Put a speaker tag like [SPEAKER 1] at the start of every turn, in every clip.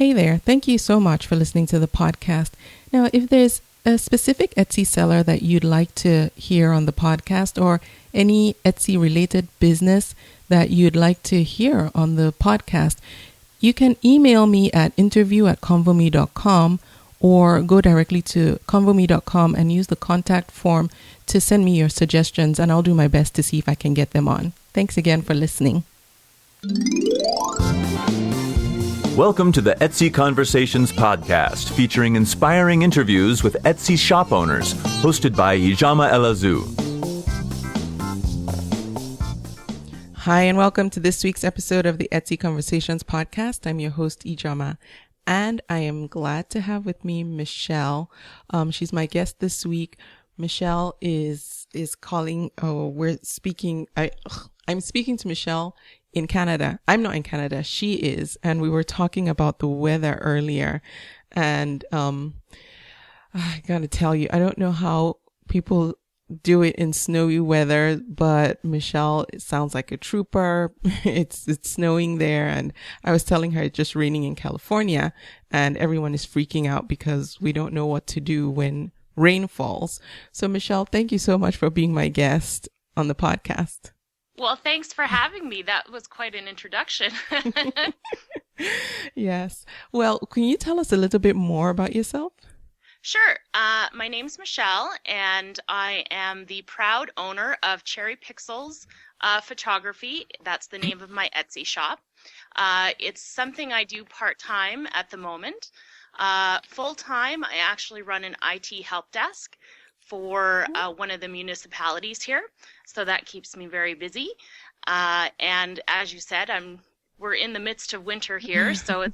[SPEAKER 1] Hey there. Thank you so much for listening to the podcast. Now, if there's a specific Etsy seller that you'd like to hear on the podcast or any Etsy related business that you'd like to hear on the podcast, you can email me at interview@convome.com or go directly to convome.com and use the contact form to send me your suggestions, and I'll do my best to see if I can get them on. Thanks again for listening.
[SPEAKER 2] Welcome to the Etsy Conversations podcast, featuring inspiring interviews with Etsy shop owners, hosted by Ijama Elazu.
[SPEAKER 1] Hi, and welcome to this week's episode of the Etsy Conversations podcast. I'm your host, Ijama, and I am glad to have with me Michelle. She's my guest this week. Michelle is calling. I'm speaking to Michelle in Canada. I'm not in Canada. She is. And we were talking about the weather earlier. And I gotta tell you, I don't know how people do it in snowy weather, but Michelle, it sounds like a trooper. It's snowing there. And I was telling her it's just raining in California and everyone is freaking out because we don't know what to do when rain falls. So Michelle, thank you so much for being my guest on the podcast.
[SPEAKER 3] Well, thanks for having me. That was quite an introduction.
[SPEAKER 1] Yes. Well, can you tell us a little bit more about yourself?
[SPEAKER 3] Sure. My name's Michelle, and I am the proud owner of Cherry Pixels Photography. That's the name of my Etsy shop. It's something I do part-time at the moment. Full-time, I actually run an IT help desk for one of the municipalities here. So that keeps me very busy. And as you said, we're in the midst of winter here, so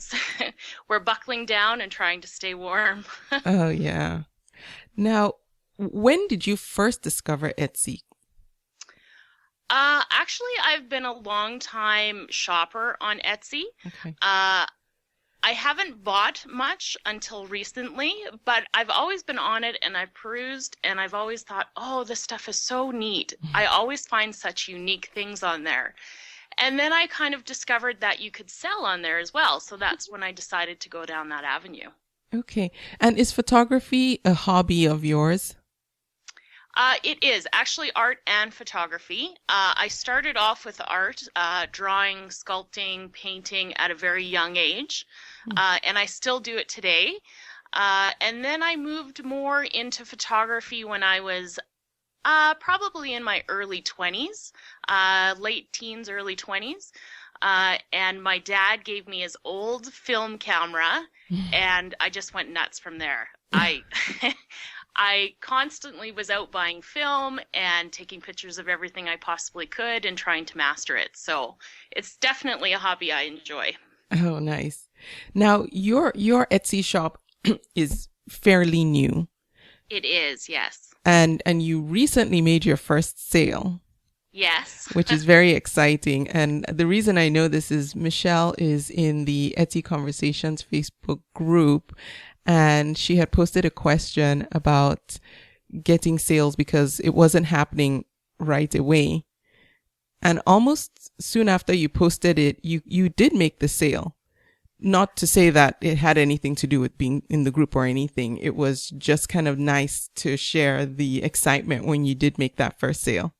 [SPEAKER 3] we're buckling down and trying to stay warm.
[SPEAKER 1] Oh, yeah. Now, when did you first discover Etsy?
[SPEAKER 3] Actually, I've been a long time shopper on Etsy.
[SPEAKER 1] Okay.
[SPEAKER 3] I haven't bought much until recently, but I've always been on it and I've perused and I've always thought, oh, this stuff is so neat. I always find such unique things on there. And then I kind of discovered that you could sell on there as well. So that's when I decided to go down that avenue.
[SPEAKER 1] Okay. And is photography a hobby of yours?
[SPEAKER 3] It is actually art and photography. I started off with art, drawing, sculpting, painting at a very young age, and I still do it today. And then I moved more into photography when I was probably in my early 20s, late teens, early 20s. And my dad gave me his old film camera, and I just went nuts from there. I constantly was out buying film and taking pictures of everything I possibly could and trying to master it. So it's definitely a hobby I enjoy.
[SPEAKER 1] Oh, nice. Now, your Etsy shop is fairly new.
[SPEAKER 3] It is, yes.
[SPEAKER 1] And you recently made your first sale.
[SPEAKER 3] Yes.
[SPEAKER 1] Which is very exciting. And the reason I know this is Michelle is in the Etsy Conversations Facebook group, and she had posted a question about getting sales because it wasn't happening right away. And almost soon after you posted it, you did make the sale. Not to say that it had anything to do with being in the group or anything. It was just kind of nice to share the excitement when you did make that first sale.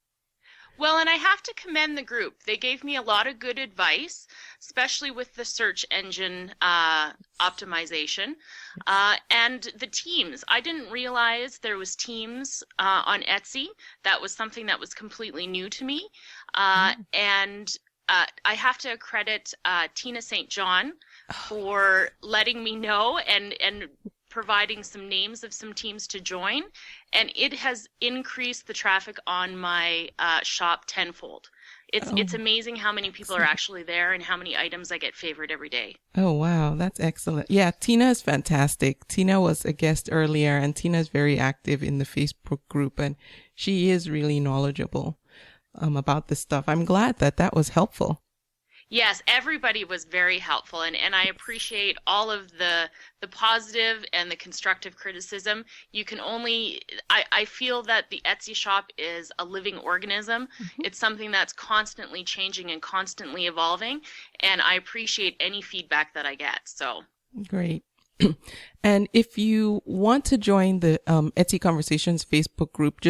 [SPEAKER 3] Well, and I have to commend the group. They gave me a lot of good advice, especially with the search engine optimization and the teams. I didn't realize there was teams on Etsy. That was something that was completely new to me. And I have to credit Tina St. John for letting me know and providing some names of some teams to join, and it has increased the traffic on my shop tenfold. It's amazing how many people are actually there and how many items I get favored every day.
[SPEAKER 1] Oh, wow. That's excellent. Yeah, Tina is fantastic. Tina was a guest earlier, and Tina is very active in the Facebook group, and she is really knowledgeable about this stuff. I'm glad that was helpful.
[SPEAKER 3] Yes, everybody was very helpful, and I appreciate all of the positive and the constructive criticism. You can only, I feel that the Etsy shop is a living organism. Mm-hmm. It's something that's constantly changing and constantly evolving, and I appreciate any feedback that I get. So
[SPEAKER 1] Great. And if you want to join the Etsy Conversations Facebook group,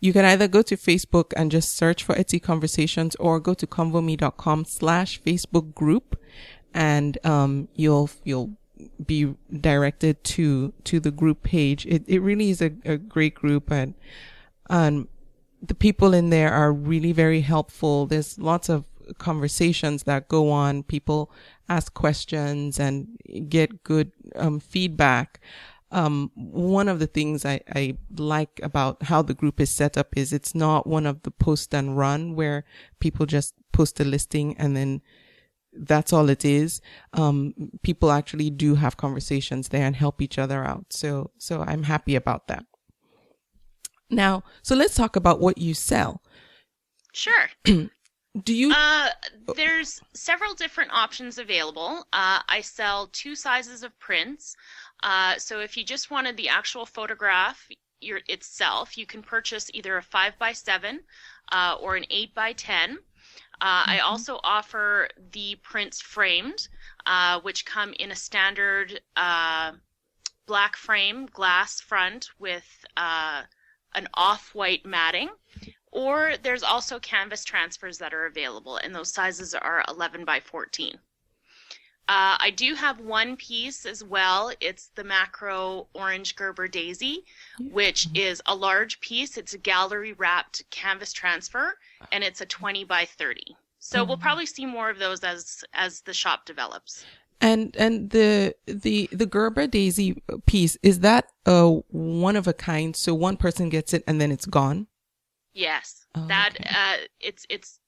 [SPEAKER 1] you can either go to Facebook and just search for Etsy Conversations, or go to convome.com/Facebook group, and you'll be directed to the group page. It really is a great group, and the people in there are really very helpful. There's lots of conversations that go on. People ask questions and get good feedback. One of the things I like about how the group is set up is it's not one of the post and run where people just post a listing and then that's all it is. People actually do have conversations there and help each other out. So I'm happy about that. Now, so let's talk about what you sell.
[SPEAKER 3] Sure.
[SPEAKER 1] Do you?
[SPEAKER 3] There's several different options available. I sell 2 sizes of prints. So if you just wanted the actual photograph itself, you can purchase either a 5x7 or an 8x10. I also offer the prints framed, which come in a standard black frame, glass front with an off-white matting. Or there's also canvas transfers that are available, and those sizes are 11x14. I do have one piece as well. It's the macro orange Gerber daisy, which is a large piece. It's a gallery wrapped canvas transfer, and it's a 20x30. So we'll probably see more of those as the shop develops.
[SPEAKER 1] And the Gerber daisy piece, is that one of a kind? So one person gets it and then it's gone?
[SPEAKER 3] Yes,
[SPEAKER 1] okay.
[SPEAKER 3] It's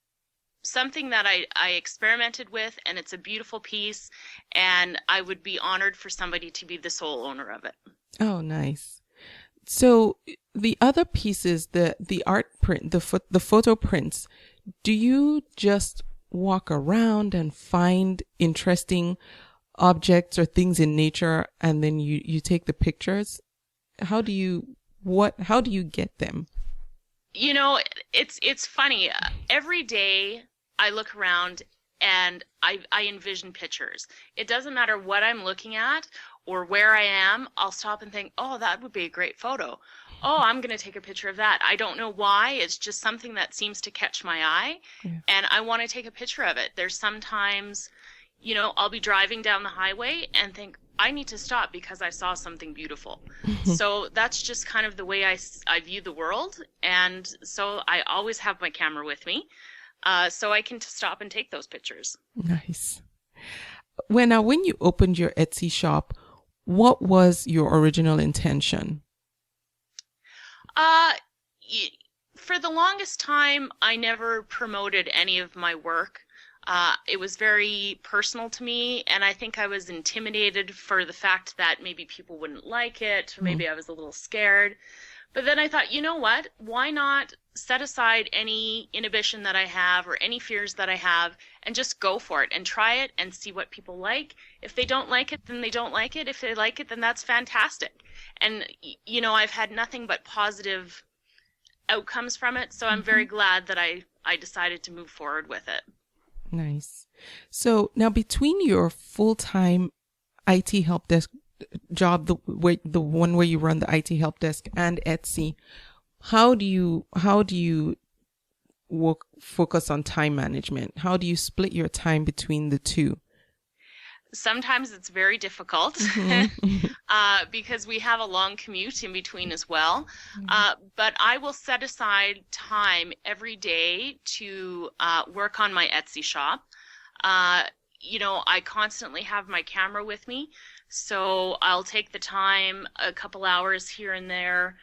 [SPEAKER 3] something that I experimented with, and it's a beautiful piece, and I would be honored for somebody to be the sole owner of it.
[SPEAKER 1] Oh, nice. So the other pieces, the art print, the photo prints, do you just walk around and find interesting objects or things in nature, and then you take the pictures? How do you get them?
[SPEAKER 3] You know, it's funny. Every day I look around and I envision pictures. It doesn't matter what I'm looking at or where I am. I'll stop and think, oh, that would be a great photo. Oh, I'm going to take a picture of that. I don't know why. It's just something that seems to catch my eye, and I want to take a picture of it. There's sometimes, you know, I'll be driving down the highway and think, I need to stop because I saw something beautiful. So that's just kind of the way I view the world. And so I always have my camera with me, so I can stop and take those pictures. Nice.
[SPEAKER 1] When you opened your Etsy shop, what was your original intention?
[SPEAKER 3] For the longest time, I never promoted any of my work. It was very personal to me, and I think I was intimidated for the fact that maybe people wouldn't like it, or maybe I was a little scared. But then I thought, you know what? Why not set aside any inhibition that I have or any fears that I have and just go for it and try it and see what people like. If they don't like it, then they don't like it. If they like it, then that's fantastic. And, you know, I've had nothing but positive outcomes from it, so I'm very glad that I decided to move forward with it.
[SPEAKER 1] Nice. So now, between your full-time IT help desk job, the one where you run the IT help desk, and Etsy, how do you focus on time management? How do you split your time between the two?
[SPEAKER 3] Sometimes it's very difficult because we have a long commute in between as well. But I will set aside time every day to work on my Etsy shop. You know, I constantly have my camera with me, so I'll take the time, a couple hours here and there,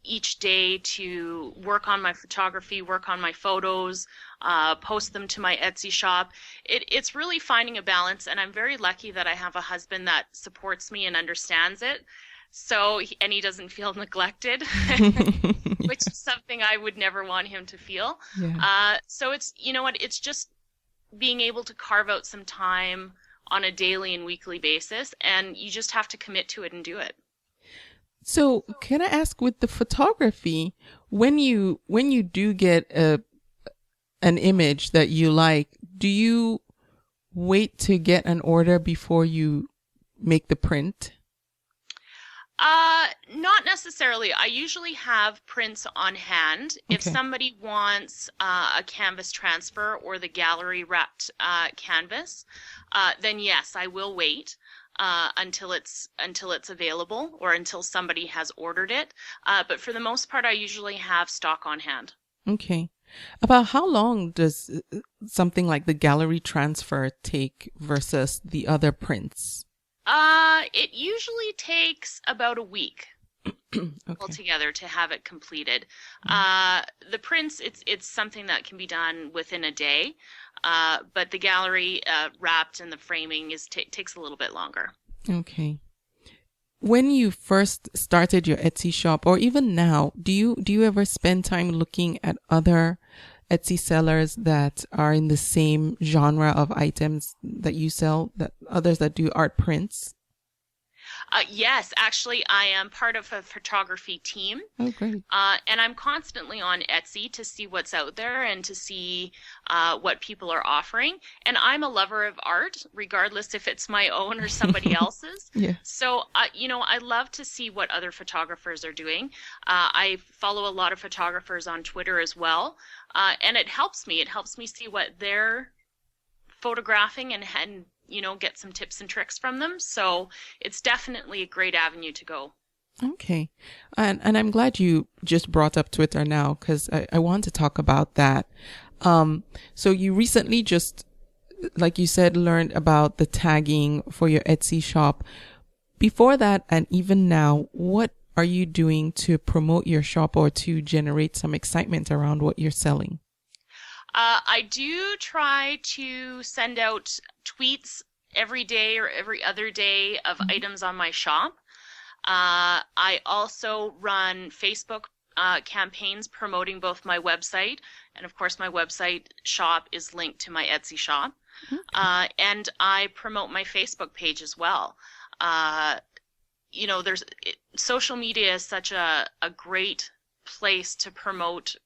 [SPEAKER 3] each day to work on my photography, work on my photos, post them to my Etsy shop. It's really finding a balance, and I'm very lucky that I have a husband that supports me and understands it. So, and he doesn't feel neglected, which is something I would never want him to feel. Yeah. So it's, you know what, it's just being able to carve out some time on a daily and weekly basis, and you just have to commit to it and do it.
[SPEAKER 1] So can I ask, with the photography, when you do get an image that you like, do you wait to get an order before you make the print?
[SPEAKER 3] Not necessarily. I usually have prints on hand. If
[SPEAKER 1] Okay.
[SPEAKER 3] somebody wants a canvas transfer or the gallery wrapped canvas, then yes, I will wait until it's available or until somebody has ordered it. But for the most part, I usually have stock on hand.
[SPEAKER 1] Okay. About how long does something like the gallery transfer take versus the other prints?
[SPEAKER 3] It usually takes about a week
[SPEAKER 1] Okay.
[SPEAKER 3] altogether to have it completed. The prints, it's something that can be done within a day, but the gallery wrapped and the framing takes a little bit longer.
[SPEAKER 1] Okay. When you first started your Etsy shop, or even now, do you ever spend time looking at other Etsy sellers that are in the same genre of items that you sell, that others that do art prints?
[SPEAKER 3] Yes, actually, I am part of a photography team.
[SPEAKER 1] Oh, great.
[SPEAKER 3] And I'm constantly on Etsy to see what's out there and to see what people are offering. And I'm a lover of art, regardless if it's my own or somebody else's.
[SPEAKER 1] Yeah.
[SPEAKER 3] So, I love to see what other photographers are doing. I follow a lot of photographers on Twitter as well. And it helps me. It helps me see what they're photographing and get some tips and tricks from them. So it's definitely a great avenue to go.
[SPEAKER 1] Okay. And I'm glad you just brought up Twitter now, because I want to talk about that. So you recently just, like you said, learned about the tagging for your Etsy shop. Before that, and even now, what are you doing to promote your shop or to generate some excitement around what you're selling?
[SPEAKER 3] I do try to send out tweets every day or every other day of items on my shop. I also run Facebook campaigns promoting both my website, and of course my website shop is linked to my Etsy shop. Okay. And I promote my Facebook page as well. Social media is such a great place to promote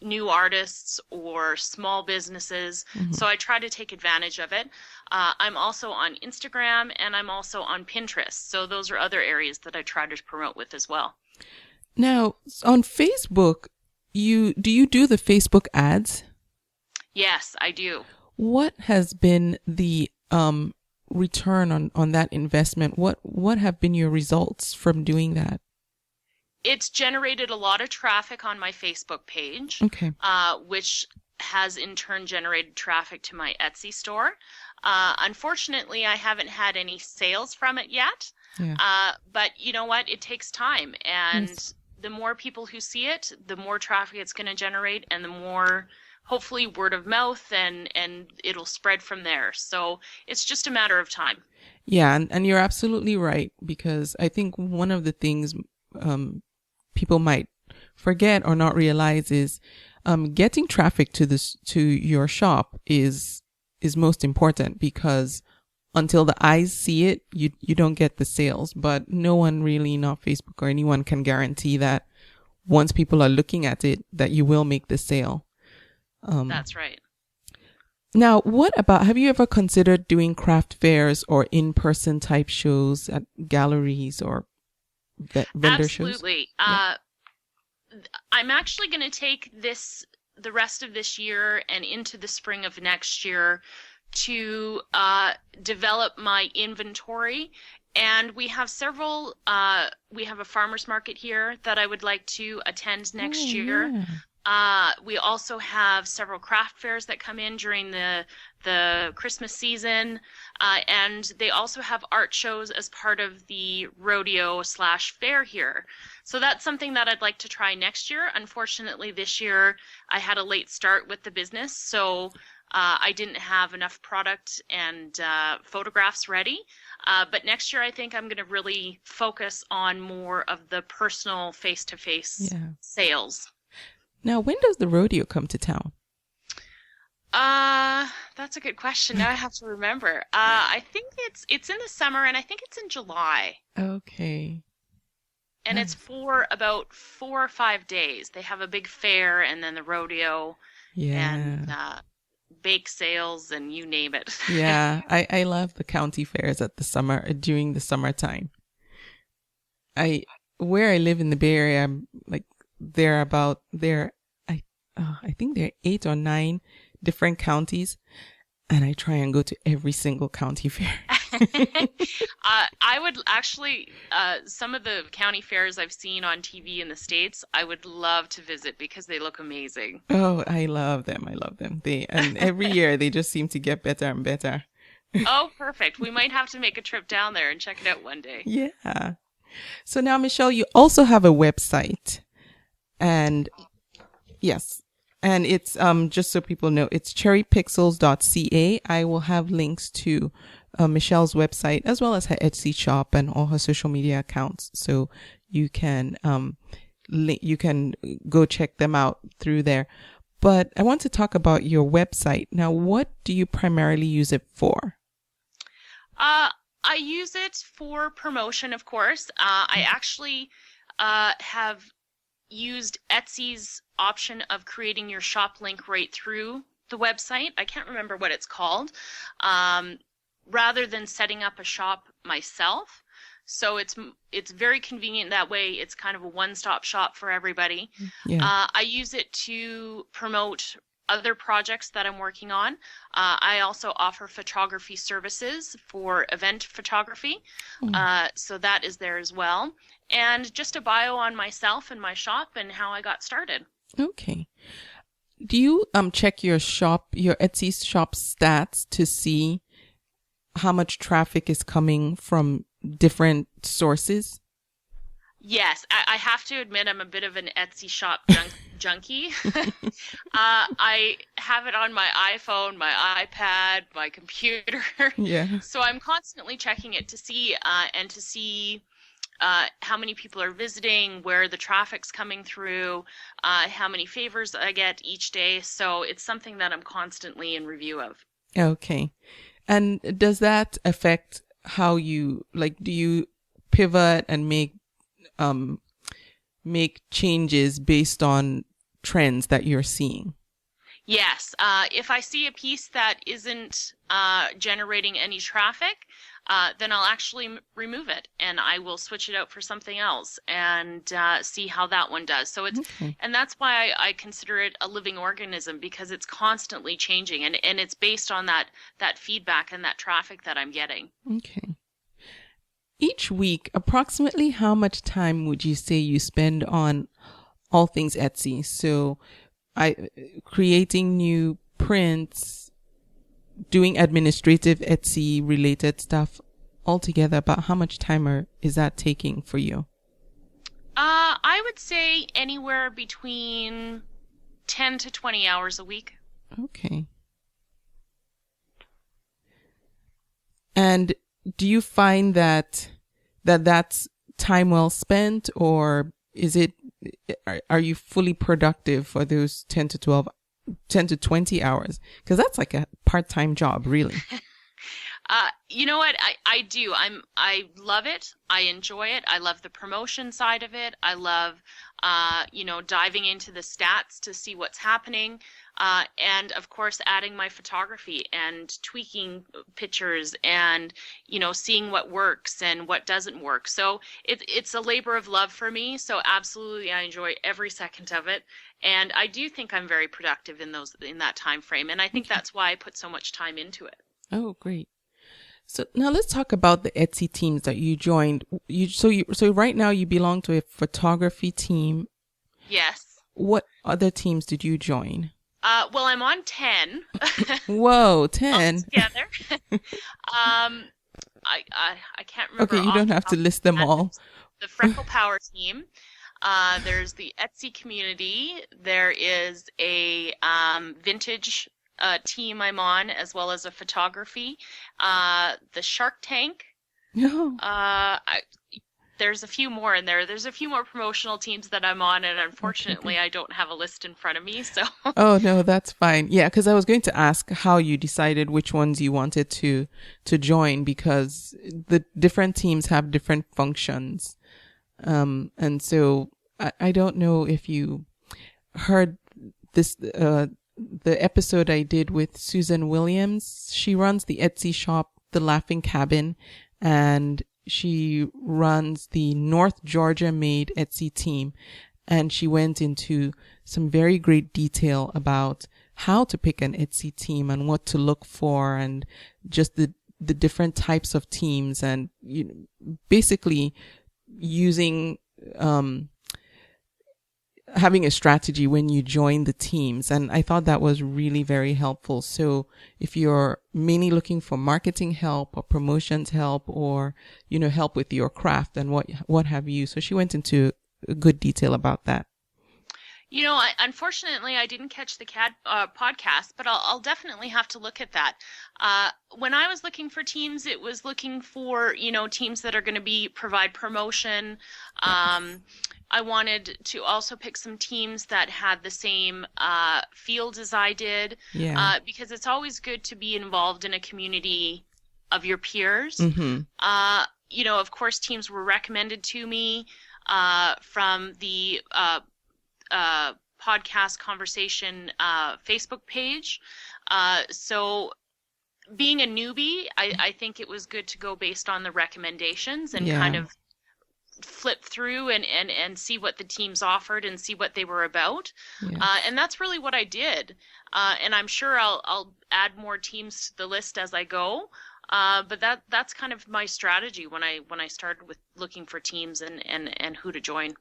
[SPEAKER 3] new artists or small businesses. Mm-hmm. So I try to take advantage of it. I'm also on Instagram and I'm also on Pinterest. So those are other areas that I try to promote with as well.
[SPEAKER 1] Now, on Facebook, do you do the Facebook ads?
[SPEAKER 3] Yes, I do.
[SPEAKER 1] What has been the return on that investment? What have been your results from doing that?
[SPEAKER 3] It's generated a lot of traffic on my Facebook page, okay. Which has in turn generated traffic to my Etsy store. Unfortunately, I haven't had any sales from it yet. Yeah. But you know what? It takes time. And yes. The more people who see it, the more traffic it's going to generate and the more hopefully word of mouth and it'll spread from there. So it's just a matter of time.
[SPEAKER 1] Yeah. And you're absolutely right, because I think one of the things people might forget or not realize is getting traffic to your shop is most important, because until the eyes see it, you don't get the sales. But no one really, not Facebook or anyone, can guarantee that once people are looking at it, that you will make the sale.
[SPEAKER 3] That's right.
[SPEAKER 1] Now, what about, have you ever considered doing craft fairs or in-person type shows at galleries or vendor shows?
[SPEAKER 3] Absolutely.
[SPEAKER 1] Yeah.
[SPEAKER 3] I'm actually going to take the rest of this year and into the spring of next year to develop my inventory. And we have several, we have a farmer's market here that I would like to attend next year. Yeah. We also have several craft fairs that come in during the Christmas season. And they also have art shows as part of the rodeo/fair here. So that's something that I'd like to try next year. Unfortunately, this year I had a late start with the business, so I didn't have enough product and photographs ready. But next year I think I'm going to really focus on more of the personal face-to-face sales.
[SPEAKER 1] Now, when does the rodeo come to town?
[SPEAKER 3] That's a good question. Now I have to remember. I think it's in the summer, and I think it's in July.
[SPEAKER 1] Okay.
[SPEAKER 3] And it's for about 4 or 5 days. They have a big fair and then the rodeo.
[SPEAKER 1] Yeah.
[SPEAKER 3] And bake sales and you name it.
[SPEAKER 1] Yeah, I love the county fairs during the summertime. Where I live in the Bay Area, like I think there are 8 or 9 different counties, and I try and go to every single county fair.
[SPEAKER 3] I would actually, some of the county fairs I've seen on TV in the States, I would love to visit because they look amazing.
[SPEAKER 1] Oh, I love them. And every year they just seem to get better and better.
[SPEAKER 3] Oh, perfect. We might have to make a trip down there and check it out one day.
[SPEAKER 1] Yeah. So now, Michelle, you also have a website, and yes, and it's, just so people know, it's cherrypixels.ca. I will have links to Michelle's website as well as her Etsy shop and all her social media accounts. So you can go check them out through there. But I want to talk about your website. Now, what do you primarily use it for?
[SPEAKER 3] I use it for promotion, of course. I actually have used Etsy's option of creating your shop link right through the website. I can't remember what it's called. Rather than setting up a shop myself. So it's very convenient that way. It's kind of a one-stop shop for everybody.
[SPEAKER 1] Yeah.
[SPEAKER 3] I use it to promote other projects that I'm working on. I also offer photography services for event photography. So that is there as well. And just a bio on myself and my shop and how I got started.
[SPEAKER 1] Okay. Do you check your Etsy shop stats to see how much traffic is coming from different sources?
[SPEAKER 3] Yes, I have to admit I'm a bit of an Etsy shop junkie. I have it on my iPhone, my iPad, my computer.
[SPEAKER 1] Yeah.
[SPEAKER 3] So I'm constantly checking it to see how many people are visiting, where the traffic's coming through, how many favors I get each day. So it's something that I'm constantly in review of.
[SPEAKER 1] Okay. And does that affect how you, do you pivot and make changes based on trends that you're seeing?
[SPEAKER 3] Yes. If I see a piece that isn't generating any traffic, then I'll actually remove it and I will switch it out for something else and see how that one does. So and that's why I consider it a living organism, because it's constantly changing and it's based on that feedback and that traffic that I'm getting.
[SPEAKER 1] Okay. Each week, approximately how much time would you say you spend on all things Etsy? So creating new prints, doing administrative Etsy related stuff altogether, about how much time is that taking for you?
[SPEAKER 3] I would say anywhere between 10 to 20 hours a week.
[SPEAKER 1] Okay. And do you find that that's time well spent, or are you fully productive for those 10 to 20 hours? Because that's like a part-time job, really.
[SPEAKER 3] You know what? I do. I love it. I enjoy it. I love the promotion side of it. I love, diving into the stats to see what's happening. And of course, adding my photography and tweaking pictures and, seeing what works and what doesn't work. So it's a labor of love for me. So absolutely, I enjoy every second of it. And I do think I'm very productive in that time frame. And I think that's why I put so much time into it.
[SPEAKER 1] Oh, great. So now let's talk about the Etsy teams that you joined. So right now you belong to a photography team.
[SPEAKER 3] Yes.
[SPEAKER 1] What other teams did you join?
[SPEAKER 3] Well, I'm on 10.
[SPEAKER 1] Whoa, 10.
[SPEAKER 3] Together. I can't remember.
[SPEAKER 1] Okay, you don't have to list them all.
[SPEAKER 3] The Freckle Power team. There's the Etsy community. There is a vintage team I'm on, as well as a photography. The Shark Tank.
[SPEAKER 1] No.
[SPEAKER 3] There's a few more in there. There's a few more promotional teams that I'm on, and unfortunately, I don't have a list in front of me. So.
[SPEAKER 1] Oh no, that's fine. Yeah, because I was going to ask how you decided which ones you wanted to join, because the different teams have different functions, and so I don't know if you heard this the episode I did with Susan Williams. She runs the Etsy shop, The Laughing Cabin, and she runs the North Georgia made Etsy team. And she went into some very great detail about how to pick an Etsy team and what to look for, and just the different types of teams, and basically using having a strategy when you join the teams. And I thought that was really very helpful. So if you're mainly looking for marketing help or promotions help, or, help with your craft and what have you. So she went into good detail about that.
[SPEAKER 3] Unfortunately, I didn't catch the podcast, but I'll definitely have to look at that. When I was looking for teams, it was looking for, teams that are going to provide promotion. I wanted to also pick some teams that had the same field as I did, because it's always good to be involved in a community of your peers.
[SPEAKER 1] Mm-hmm.
[SPEAKER 3] Of course, teams were recommended to me from the podcast conversation Facebook page. So being a newbie, I think it was good to go based on the recommendations and kind of flip through and see what the teams offered and see what they were about. And that's really what I did. And I'm sure I'll add more teams to the list as I go. But that's kind of my strategy when I started with looking for teams and who to join.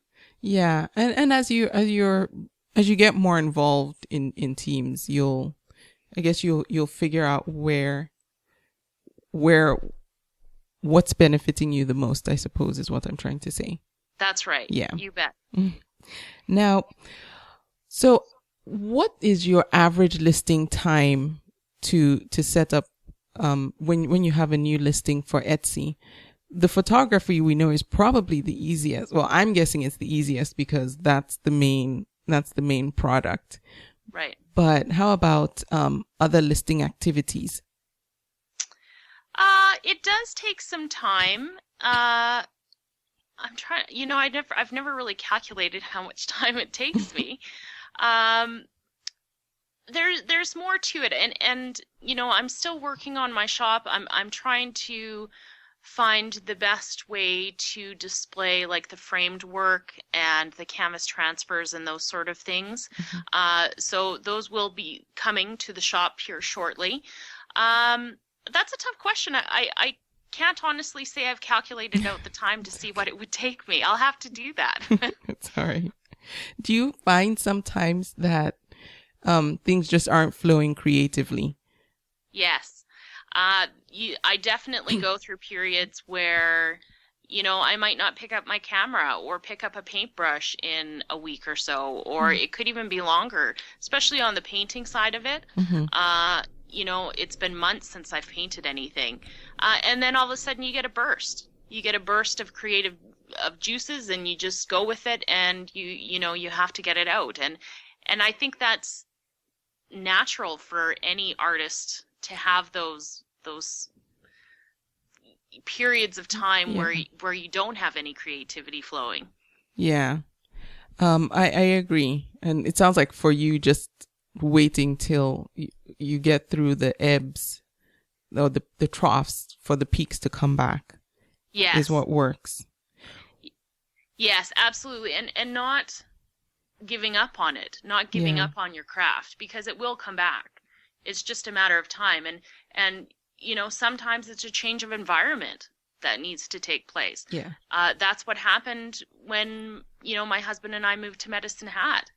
[SPEAKER 1] Yeah. And as you get more involved in teams, you'll figure out where what's benefiting you the most, I suppose, is what I'm trying to say.
[SPEAKER 3] That's right.
[SPEAKER 1] Yeah.
[SPEAKER 3] You bet.
[SPEAKER 1] Now, so what is your average listing time to set up when you have a new listing for Etsy? The photography we know is probably the easiest. Well, I'm guessing it's the easiest because that's the main product.
[SPEAKER 3] Right.
[SPEAKER 1] But how about other listing activities?
[SPEAKER 3] It does take some time. I'm trying, I've never really calculated how much time it takes me. There's more to it, and I'm still working on my shop. I'm trying to find the best way to display like the framed work and the canvas transfers and those sort of things.
[SPEAKER 1] Mm-hmm.
[SPEAKER 3] So those will be coming to the shop here shortly. That's a tough question. I can't honestly say I've calculated out the time to see what it would take me. I'll have to do that.
[SPEAKER 1] Sorry. Do you find sometimes that things just aren't flowing creatively?
[SPEAKER 3] Yes. I definitely go through periods where, I might not pick up my camera or pick up a paintbrush in a week or so, or it could even be longer, especially on the painting side of it.
[SPEAKER 1] Mm-hmm.
[SPEAKER 3] It's been months since I've painted anything. And then all of a sudden you get a burst. You get a burst of creative juices, and you just go with it, and you have to get it out. And I think that's natural for any artist to have those periods of time where you don't have any creativity flowing. Yeah.
[SPEAKER 1] I agree. And it sounds like for you, just waiting till you get through the ebbs or the troughs for the peaks to come back.
[SPEAKER 3] Yes.
[SPEAKER 1] Is what works.
[SPEAKER 3] Yes, absolutely. And not giving up on it, not giving up on your craft, because it will come back. It's just a matter of time. And sometimes it's a change of environment that needs to take place.
[SPEAKER 1] Yeah.
[SPEAKER 3] That's what happened when, my husband and I moved to Medicine Hat.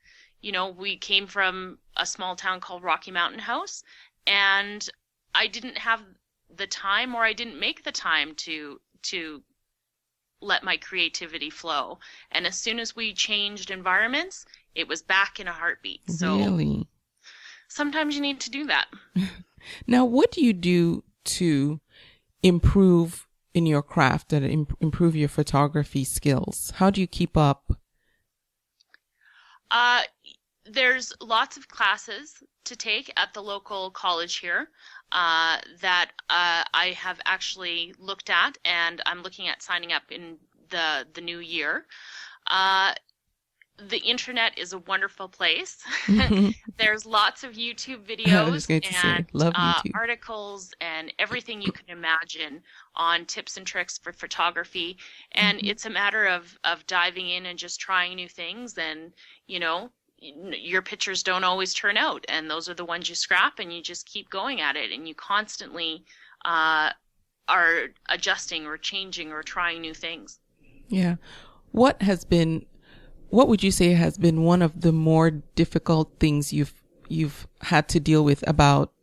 [SPEAKER 3] We came from a small town called Rocky Mountain House, and I didn't have the time, or I didn't make the time to let my creativity flow. And as soon as we changed environments, it was back in a heartbeat. So
[SPEAKER 1] really?
[SPEAKER 3] Sometimes you need to do that.
[SPEAKER 1] Now, what do you do to improve in your craft and improve your photography skills? How do you keep up?
[SPEAKER 3] There's lots of classes to take at the local college here that I have actually looked at, and I'm looking at signing up in the new year. the internet is a wonderful place.
[SPEAKER 1] Mm-hmm.
[SPEAKER 3] There's lots of YouTube
[SPEAKER 1] I was
[SPEAKER 3] videos
[SPEAKER 1] going to say,
[SPEAKER 3] and
[SPEAKER 1] love YouTube.
[SPEAKER 3] articles and everything you can imagine on tips and tricks for photography. And
[SPEAKER 1] Mm-hmm.
[SPEAKER 3] it's a matter of diving in and just trying new things. And, you know, your pictures don't always turn out. And those are the ones you scrap, and you just keep going at it. And you constantly are adjusting or changing or trying new things.
[SPEAKER 1] Yeah. What would you say has been one of the more difficult things you've had to deal with about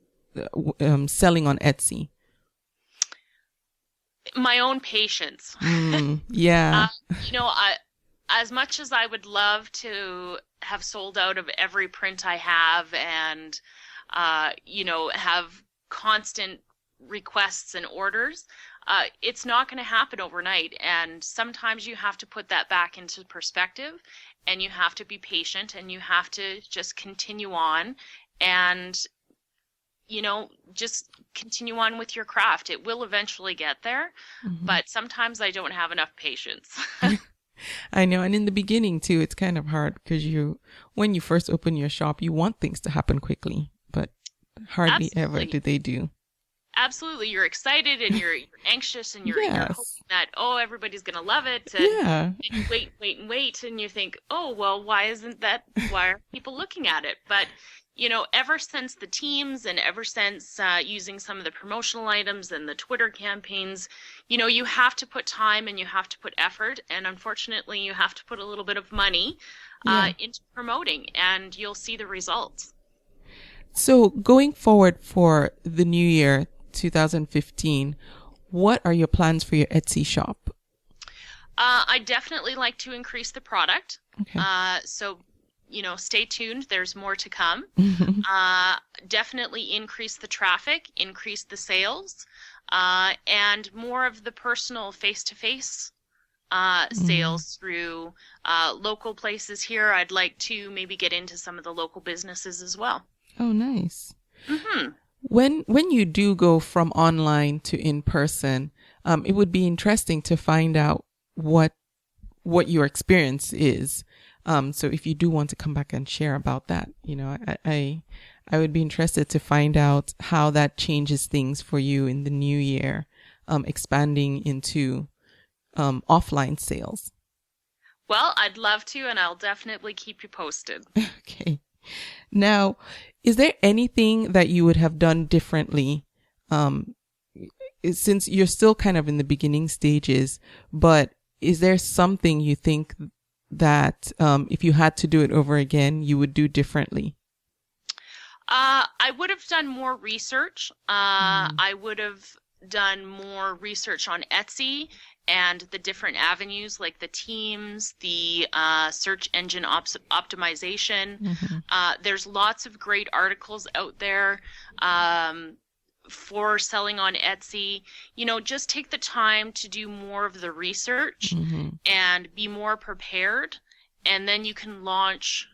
[SPEAKER 1] selling on Etsy?
[SPEAKER 3] My own patience.
[SPEAKER 1] Yeah.
[SPEAKER 3] You know, as much as I would love to have sold out of every print I have and, you know, have constant requests and orders, it's not going to happen overnight. And sometimes you have to put that back into perspective, and you have to be patient, and you have to just continue on and, you know, just continue on with your craft. It will eventually get there, but sometimes I don't have enough patience.
[SPEAKER 1] I know. And in the beginning too, it's kind of hard because when you first open your shop, you want things to happen quickly, but hardly ever do they do.
[SPEAKER 3] Absolutely. You're excited and you're anxious and you're hoping that, everybody's going to love it. And you wait. And you think, well, why are people looking at it? But, you know, ever since the teams and ever since using some of the promotional items and the Twitter campaigns, you know, you have to put time and you have to put effort. And unfortunately, you have to put a little bit of money into promoting, and you'll see the results.
[SPEAKER 1] So going forward for the new year, 2015, what are your plans for your Etsy shop?
[SPEAKER 3] I definitely like to increase the product.
[SPEAKER 1] Okay.
[SPEAKER 3] So, you know, stay tuned. There's more to come. Definitely increase the traffic, increase the sales, and more of the personal face-to-face sales through local places here. I'd like to maybe get into some of the local businesses as well.
[SPEAKER 1] Oh, nice.
[SPEAKER 3] Mm-hmm.
[SPEAKER 1] When you do go from online to in person, it would be interesting to find out what your experience is. So if you do want to come back and share about that, you know, I would be interested to find out how that changes things for you in the new year, expanding into offline sales.
[SPEAKER 3] Well, I'd love to, and I'll definitely keep you posted.
[SPEAKER 1] Okay. Now, is there anything that you would have done differently, since you're still kind of in the beginning stages, but is there something you think that if you had to do it over again, you would do differently?
[SPEAKER 3] I would have done more research. I would have done more research on Etsy and the different avenues like the teams, the search engine optimization. There's lots of great articles out there for selling on Etsy. You know, just take the time to do more of the research and be more prepared, and then you can launch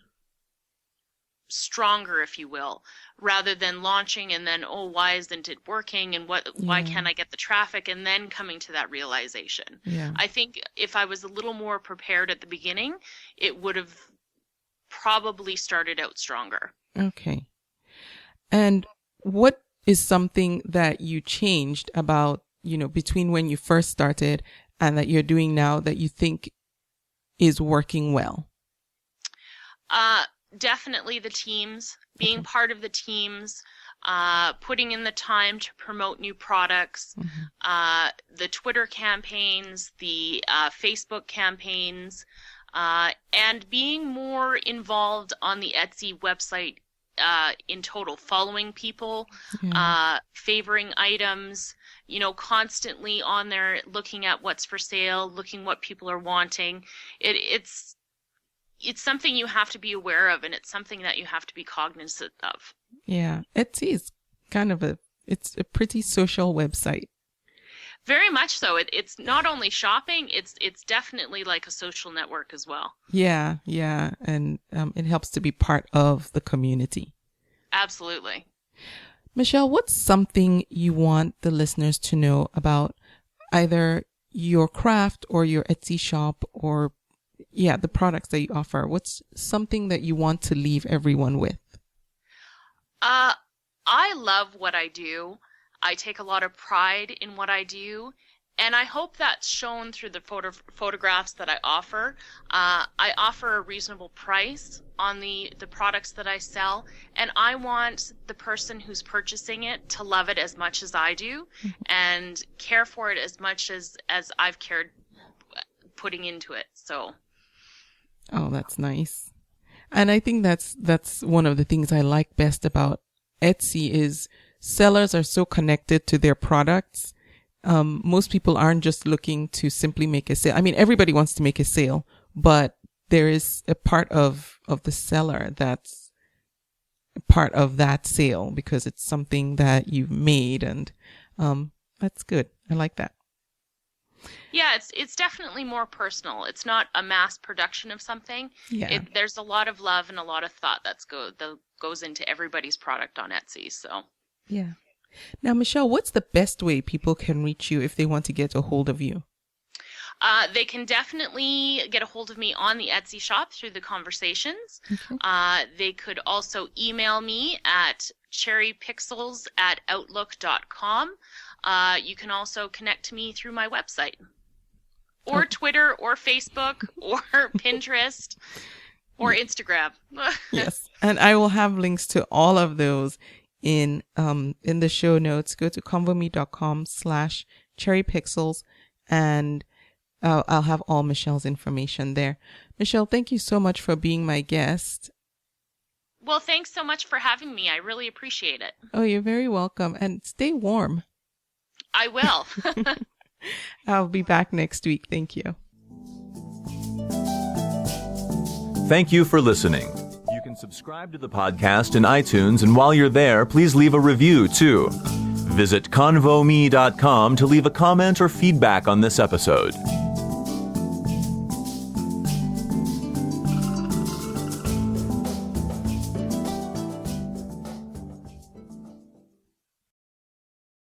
[SPEAKER 3] stronger, if you will, rather than launching and then, why isn't it working, and why can't I get the traffic, and then coming to that realization. I think if I was a little more prepared at the beginning, it would have probably started out stronger. Okay.
[SPEAKER 1] And what is something that you changed about, you know, between when you first started and that you're doing now that you think is working well?
[SPEAKER 3] Definitely the teams, being part of the teams, putting in the time to promote new products, the Twitter campaigns, the Facebook campaigns, and being more involved on the Etsy website in total, following people, favoring items, you know, constantly on there, looking at what's for sale, looking what people are wanting. It's something you have to be aware of, and it's something that you have to be cognizant of.
[SPEAKER 1] Yeah. Etsy is kind of it's a pretty social website.
[SPEAKER 3] Very much so. It's not only shopping, it's definitely like a social network as well.
[SPEAKER 1] Yeah. And it helps to be part of the community.
[SPEAKER 3] Absolutely.
[SPEAKER 1] Michelle, what's something you want the listeners to know about either your craft or your Etsy shop, or the products that you offer, what's something that you want to leave everyone with?
[SPEAKER 3] I love what I do. I take a lot of pride in what I do, and I hope that's shown through the photographs that I offer. I offer a reasonable price on the products that I sell, and I want the person who's purchasing it to love it as much as I do and care for it as much as I've cared putting into it. So.
[SPEAKER 1] Oh, that's nice. And I think that's one of the things I like best about Etsy is sellers are so connected to their products. Most people aren't just looking to simply make a sale. I mean, everybody wants to make a sale, but there is a part of the seller that's part of that sale because it's something that you've made, and that's good. I like that.
[SPEAKER 3] Yeah, it's definitely more personal. It's not a mass production of something.
[SPEAKER 1] Yeah.
[SPEAKER 3] There's a lot of love and a lot of thought that goes into everybody's product on Etsy. So.
[SPEAKER 1] Yeah. Now, Michelle, what's the best way people can reach you if they want to get a hold of you?
[SPEAKER 3] They can definitely get a hold of me on the Etsy shop through the conversations.
[SPEAKER 1] Okay.
[SPEAKER 3] They could also email me at cherrypixels@outlook.com. You can also connect to me through my website, or Twitter, or Facebook, or Pinterest, or Instagram.
[SPEAKER 1] Yes. And I will have links to all of those in the show notes. Go to convome.com/cherrypixels, and I'll have all Michelle's information there. Michelle, thank you so much for being my guest.
[SPEAKER 3] Well, thanks so much for having me. I really appreciate it.
[SPEAKER 1] Oh, you're very welcome. And stay warm.
[SPEAKER 3] I will.
[SPEAKER 1] I'll be back next week. Thank you.
[SPEAKER 2] Thank you for listening. You can subscribe to the podcast in iTunes, and while you're there, please leave a review too. Visit convome.com to leave a comment or feedback on this episode.